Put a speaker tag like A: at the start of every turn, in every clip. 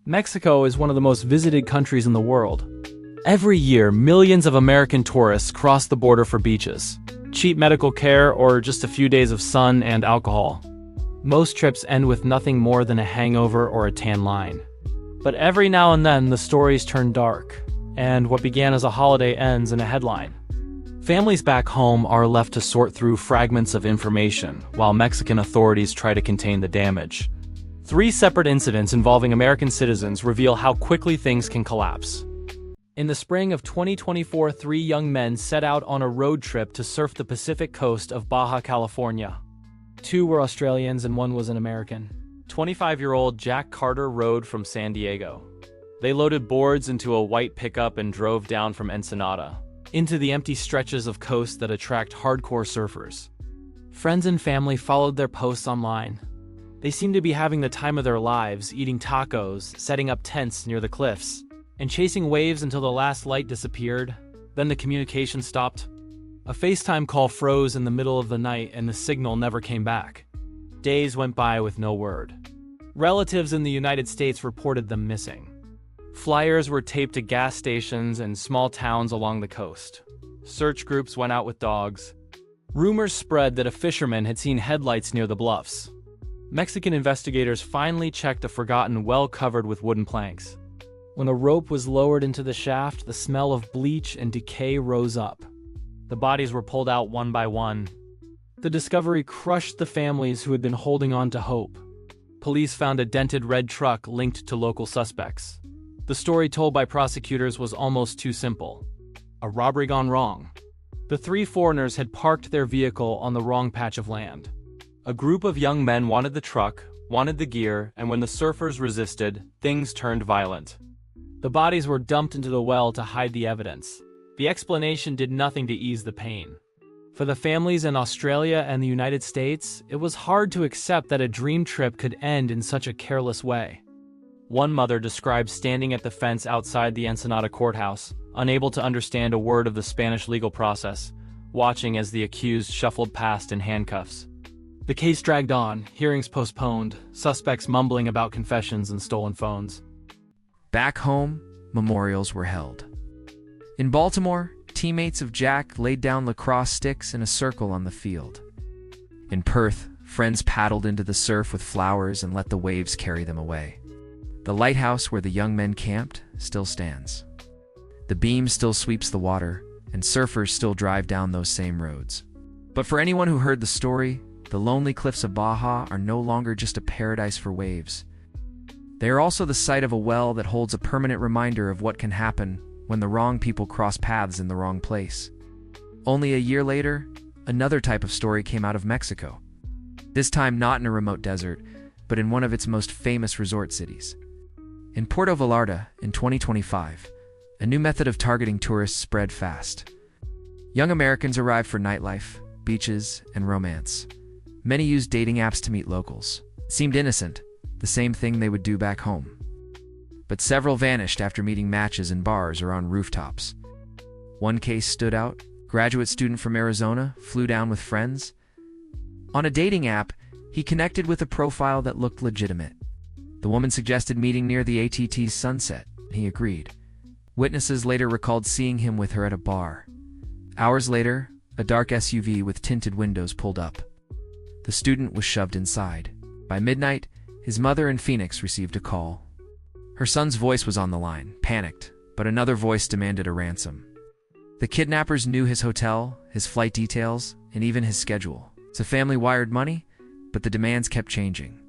A: Mexico is one of the most visited countries in the world. Every year, millions of American tourists cross the border for beaches, cheap medical care, or just a few days of sun and alcohol. Most trips end with nothing more than a hangover or a tan line. But every now and then, the stories turn dark, and what began as a holiday ends in a headline. Families back home are left to sort through fragments of information, while Mexican authorities try to contain the damage. 3 separate incidents involving American citizens reveal how quickly things can collapse. In the spring of 2024, 3 young men set out on a road trip to surf the Pacific coast of Baja California. 2 were Australians and 1 was an American. 25-year-old Jack Carter rode from San Diego. They loaded boards into a white pickup and drove down from Ensenada, into the empty stretches of coast that attract hardcore surfers. Friends and family followed their posts online. They seemed to be having the time of their lives, eating tacos, setting up tents near the cliffs, and chasing waves until the last light disappeared. Then the communication stopped. A FaceTime call froze in the middle of the night and the signal never came back. Days went by with no word. Relatives in the United States reported them missing. Flyers were taped to gas stations and small towns along the coast. Search groups went out with dogs. Rumors spread that a fisherman had seen headlights near the bluffs. Mexican investigators finally checked a forgotten well covered with wooden planks. When a rope was lowered into the shaft, the smell of bleach and decay rose up. The bodies were pulled out one by one. The discovery crushed the families who had been holding on to hope. Police found a dented red truck linked to local suspects. The story told by prosecutors was almost too simple. A robbery gone wrong. The 3 foreigners had parked their vehicle on the wrong patch of land. A group of young men wanted the truck, wanted the gear, and when the surfers resisted, things turned violent. The bodies were dumped into the well to hide the evidence. The explanation did nothing to ease the pain. For the families in Australia and the United States, it was hard to accept that a dream trip could end in such a careless way. One mother described standing at the fence outside the Ensenada courthouse, unable to understand a word of the Spanish legal process, watching as the accused shuffled past in handcuffs. The case dragged on, hearings postponed, suspects mumbling about confessions and stolen phones.
B: Back home, memorials were held. In Baltimore, teammates of Jack laid down lacrosse sticks in a circle on the field. In Perth, friends paddled into the surf with flowers and let the waves carry them away. The lighthouse where the young men camped still stands. The beam still sweeps the water, and surfers still drive down those same roads. But for anyone who heard the story, the lonely cliffs of Baja are no longer just a paradise for waves. They are also the site of a well that holds a permanent reminder of what can happen when the wrong people cross paths in the wrong place. Only a year later, another type of story came out of Mexico. This time not in a remote desert, but in one of its most famous resort cities. In Puerto Vallarta, in 2025, a new method of targeting tourists spread fast. Young Americans arrived for nightlife, beaches, and romance. Many used dating apps to meet locals. It seemed innocent, the same thing they would do back home. But several vanished after meeting matches in bars or on rooftops. One case stood out. Graduate student from Arizona flew down with friends. On a dating app, he connected with a profile that looked legitimate. The woman suggested meeting near the ATT's sunset, and he agreed. Witnesses later recalled seeing him with her at a bar. Hours later, a dark SUV with tinted windows pulled up. The student was shoved inside. By midnight, his mother in Phoenix received a call. Her son's voice was on the line, panicked, but another voice demanded a ransom. The kidnappers knew his hotel, his flight details, and even his schedule. The family wired money, but the demands kept changing.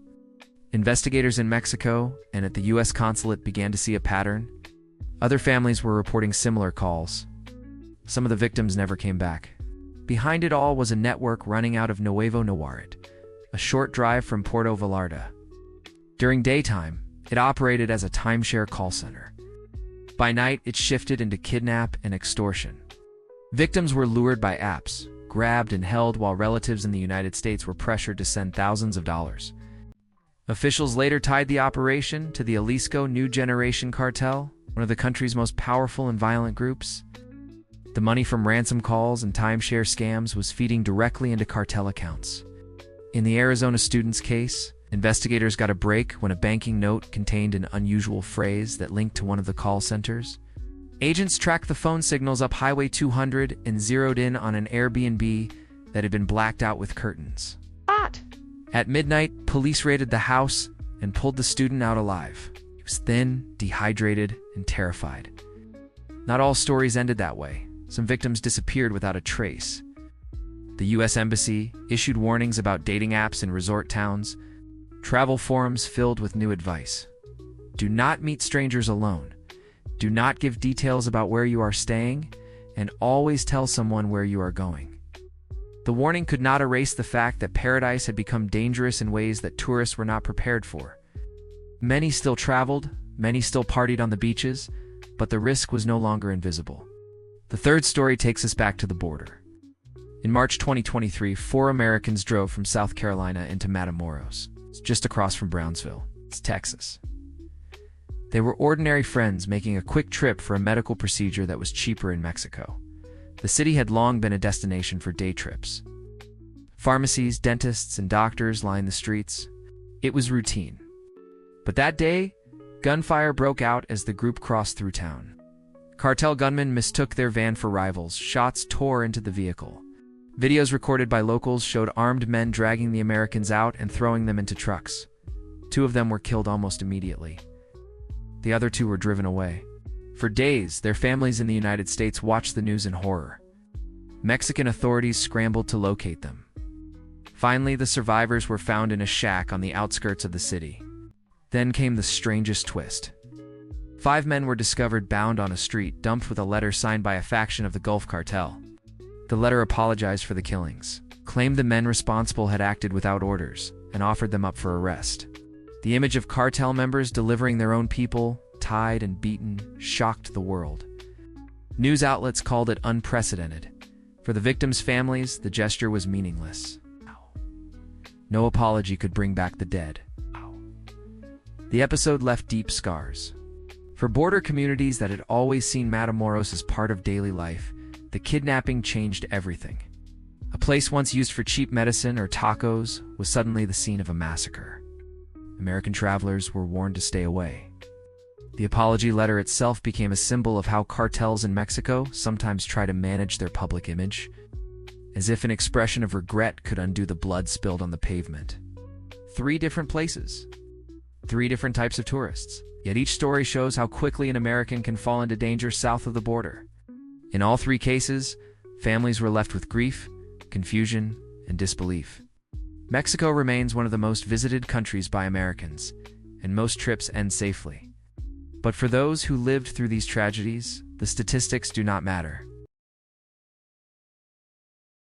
B: Investigators in Mexico and at the U.S. consulate began to see a pattern. Other families were reporting similar calls. Some of the victims never came back. Behind it all was a network running out of Nuevo Nayarit, a short drive from Puerto Vallarta. During daytime, it operated as a timeshare call center. By night, it shifted into kidnap and extortion. Victims were lured by apps, grabbed and held while relatives in the United States were pressured to send thousands of dollars. Officials later tied the operation to the Jalisco New Generation Cartel, one of the country's most powerful and violent groups. The money from ransom calls and timeshare scams was feeding directly into cartel accounts. In the Arizona student's case, Investigators got a break when a banking note contained an unusual phrase that linked to one of the call centers. Agents tracked the phone signals up Highway 200 and zeroed in on an Airbnb that had been blacked out with curtains.
C: What?
B: At midnight, police raided the house and pulled the student out alive. He was thin, dehydrated, and terrified. Not all stories ended that way. Some victims disappeared without a trace. The U.S. Embassy issued warnings about dating apps in resort towns, travel forums filled with new advice. Do not meet strangers alone. Do not give details about where you are staying, and always tell someone where you are going. The warning could not erase the fact that paradise had become dangerous in ways that tourists were not prepared for. Many still traveled, many still partied on the beaches, but the risk was no longer invisible. The third story takes us back to the border. In March 2023, 4 Americans drove from South Carolina into Matamoros. It's just across from Brownsville. It's Texas. They were ordinary friends making a quick trip for a medical procedure that was cheaper in Mexico. The city had long been a destination for day trips. Pharmacies, dentists, and doctors lined the streets. It was routine. But that day, gunfire broke out as the group crossed through town. Cartel gunmen mistook their van for rivals. Shots tore into the vehicle. Videos recorded by locals showed armed men dragging the Americans out and throwing them into trucks. 2 of them were killed almost immediately. The other 2 were driven away. For days, their families in the United States watched the news in horror. Mexican authorities scrambled to locate them. Finally, the survivors were found in a shack on the outskirts of the city. Then came the strangest twist. 5 men were discovered bound on a street, dumped with a letter signed by a faction of the Gulf Cartel. The letter apologized for the killings, claimed the men responsible had acted without orders, and offered them up for arrest. The image of cartel members delivering their own people, tied and beaten, shocked the world. News outlets called it unprecedented. For the victims' families, the gesture was meaningless. No apology could bring back the dead. The episode left deep scars. For border communities that had always seen Matamoros as part of daily life, the kidnapping changed everything. A place once used for cheap medicine or tacos was suddenly the scene of a massacre. American travelers were warned to stay away. The apology letter itself became a symbol of how cartels in Mexico sometimes try to manage their public image, as if an expression of regret could undo the blood spilled on the pavement. 3 different places. 3 different types of tourists. Yet each story shows how quickly an American can fall into danger south of the border. In all 3 cases, families were left with grief, confusion, and disbelief. Mexico remains one of the most visited countries by Americans, and most trips end safely. But for those who lived through these tragedies, the statistics do not matter.